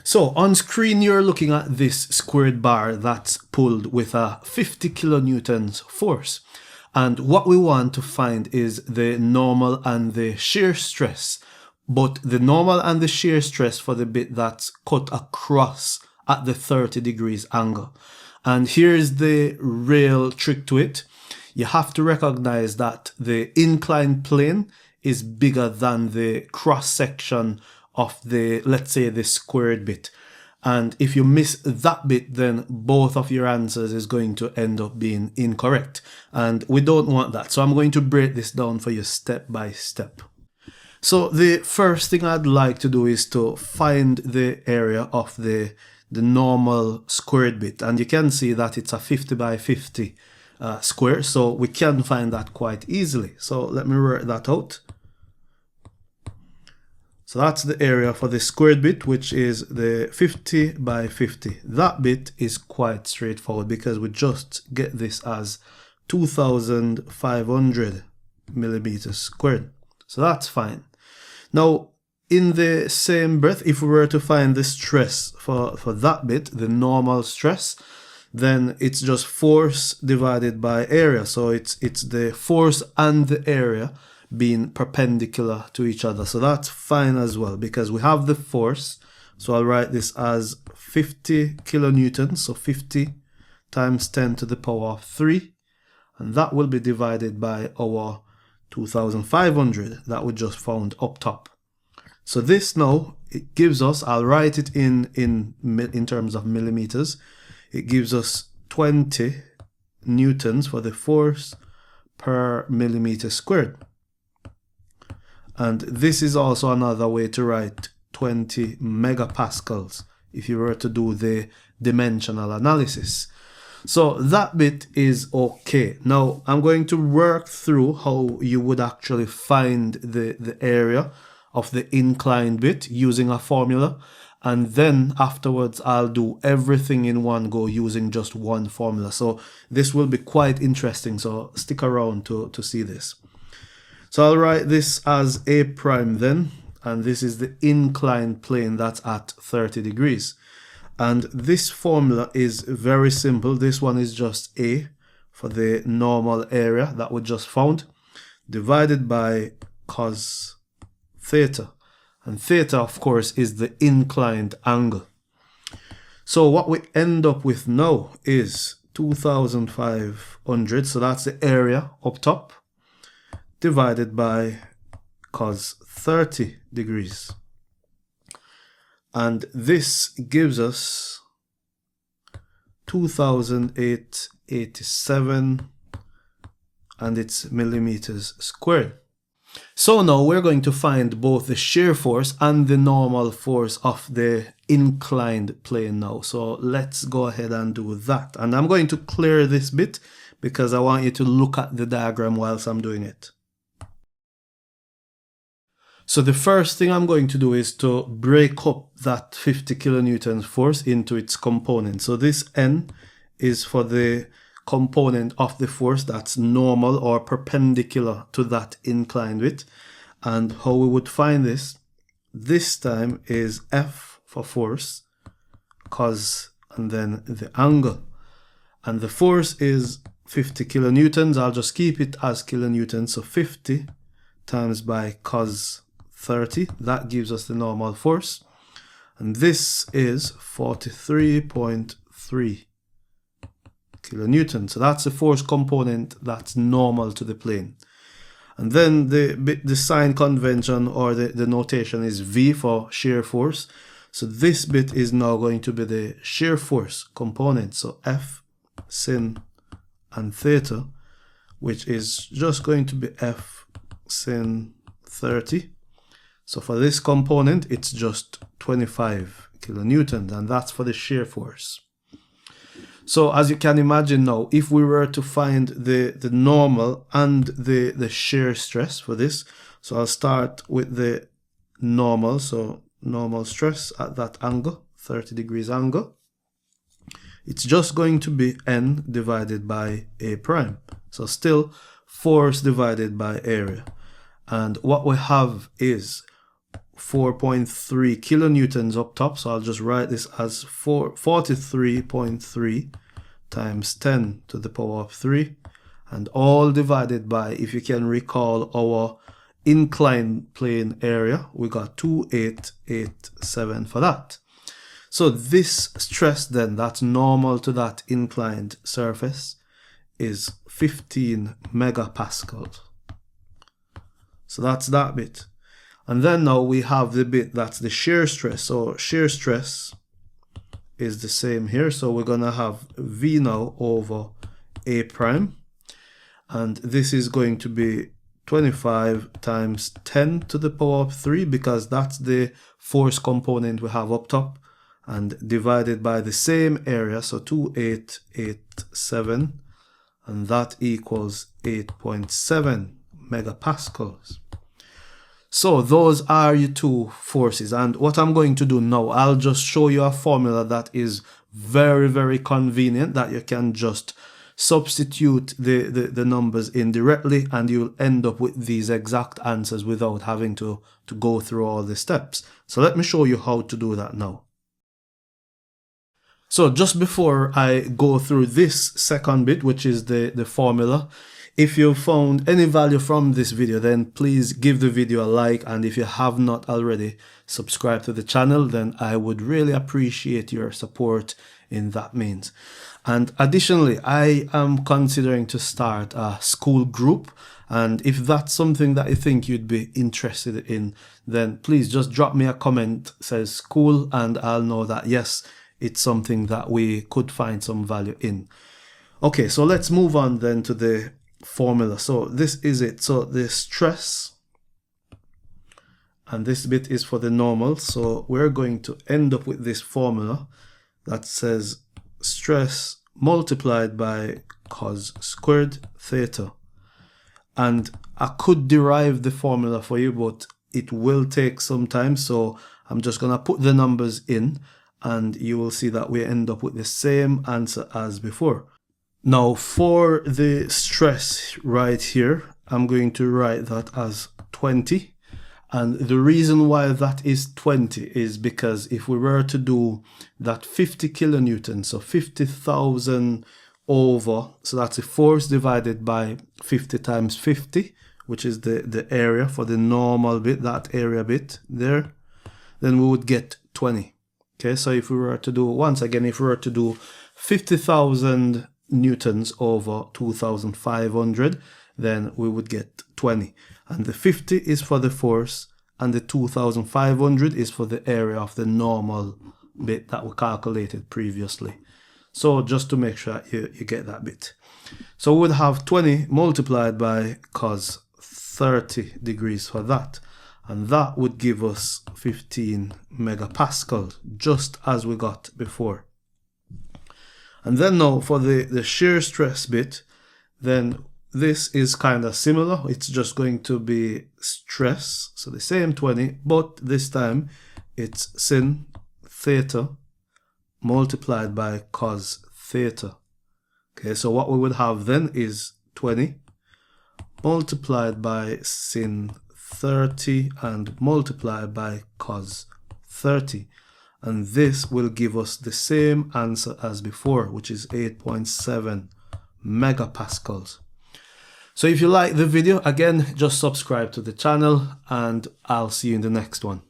So on screen, you're looking at this squared bar that's pulled with a 50 kilonewtons force. And what we want to find is the normal and the shear stress, but the normal and the shear stress for the bit that's cut across at the 30 degrees angle. And here's the real trick to it. You have to recognize that the inclined plane is bigger than the cross section of the, let's say, the squared bit. And if you miss that bit, then both of your answers is going to end up being incorrect. And we don't want that. So I'm going to break this down for you step by step. So the first thing I'd like to do is to find the area of the normal squared bit. And you can see that it's a 50 by 50 square. So we can find that quite easily. So let me work that out. So that's the area for the squared bit, which is the 50 by 50. That bit is quite straightforward because we just get this as 2,500 millimeters squared. So that's fine. Now, in the same breath, if we were to find the stress for that bit, the normal stress, then it's just force divided by area. So it's the force and the area being perpendicular to each other. So that's fine as well because we have the force. So I'll write this as 50 kilonewtons. So 50 times 10 to the power of 3. And that will be divided by our 2,500 that we just found up top. So this now, it gives us, I'll write it in terms of millimeters. It gives us 20 newtons for the force per millimeter squared. And this is also another way to write 20 megapascals if you were to do the dimensional analysis. So that bit is okay. Now I'm going to work through how you would actually find the area of the inclined bit using a formula. And then afterwards, I'll do everything in one go using just one formula. So this will be quite interesting. So stick around to see this. So I'll write this as A prime then, and this is the inclined plane that's at 30 degrees. And this formula is very simple. This one is just A for the normal area that we just found, divided by cos theta. And theta, of course, is the inclined angle. So what we end up with now is 2,500. So that's the area up top, divided by cos 30 degrees. And this gives us 2,887 and it's millimeters squared. So now we're going to find both the shear force and the normal force of the inclined plane now. So let's go ahead and do that. And I'm going to clear this bit because I want you to look at the diagram whilst I'm doing it. So the first thing I'm going to do is to break up that 50 kilonewtons force into its components. So this N is for the component of the force that's normal or perpendicular to that inclined bit. And how we would find this time is F for force, cos, and then the angle. And the force is 50 kilonewtons. I'll just keep it as kilonewtons. So 50 times by cos 30, that gives us the normal force. And this is 43.3 kilonewtons. So that's the force component that's normal to the plane. And then the sign convention or the notation is V for shear force. So this bit is now going to be the shear force component. So F sin and theta, which is just going to be F sin 30. So for this component, it's just 25 kilonewtons, and that's for the shear force. So as you can imagine now, if we were to find the normal and the shear stress for this, so I'll start with the normal, so normal stress at that angle, 30 degrees angle. It's just going to be N divided by A prime. So still force divided by area. And what we have is 4.3 kilonewtons up top, so I'll just write this as 43.3 times 10 to the power of 3, and all divided by, if you can recall our inclined plane area, we got 2887 for that. So this stress then, that's normal to that inclined surface, is 15 megapascals. So that's that bit. And then now we have the bit that's the shear stress. So shear stress is the same here. So we're going to have V now over A prime. And this is going to be 25 times 10 to the power of 3, because that's the force component we have up top, and divided by the same area, so 2887, and that equals 8.7 megapascals. So those are your two forces, and what I'm going to do now, I'll just show you a formula that is very, very convenient, that you can just substitute the numbers in directly, and you'll end up with these exact answers without having to go through all the steps. So let me show you how to do that now. So just before I go through this second bit, which is the formula, if you found any value from this video, then please give the video a like, and if you have not already subscribed to the channel, then I would really appreciate your support in that means. And additionally, I am considering to start a school group, and if that's something that you think you'd be interested in, then please just drop me a comment, says school, and I'll know that yes, it's something that we could find some value in. Okay, so let's move on then to the formula. So this is it. So the stress, and this bit is for the normal. So we're going to end up with this formula that says stress multiplied by cos squared theta. And I could derive the formula for you, but it will take some time. So I'm just going to put the numbers in, and you will see that we end up with the same answer as before. Now for the stress right here, I'm going to write that as 20. And the reason why that is 20 is because if we were to do that 50 kilonewtons, so 50,000 over, so that's a force divided by 50 times 50, which is the area for the normal bit, that area bit there, then we would get 20. Okay, so if we were to do, once again, if we were to do 50,000 newtons over 2,500, then we would get 20. And the 50 is for the force, and the 2,500 is for the area of the normal bit that we calculated previously. So just to make sure you get that bit. So we would have 20 multiplied by cos 30 degrees for that. And that would give us 15 megapascals, just as we got before. And then now for the shear stress bit, then this is kind of similar. It's just going to be stress, so the same 20, but this time it's sin theta multiplied by cos theta. Okay, so what we would have then is 20 multiplied by sin 30 and multiplied by cos 30. And this will give us the same answer as before, which is 8.7 megapascals. So if you like the video, again, just subscribe to the channel, and I'll see you in the next one.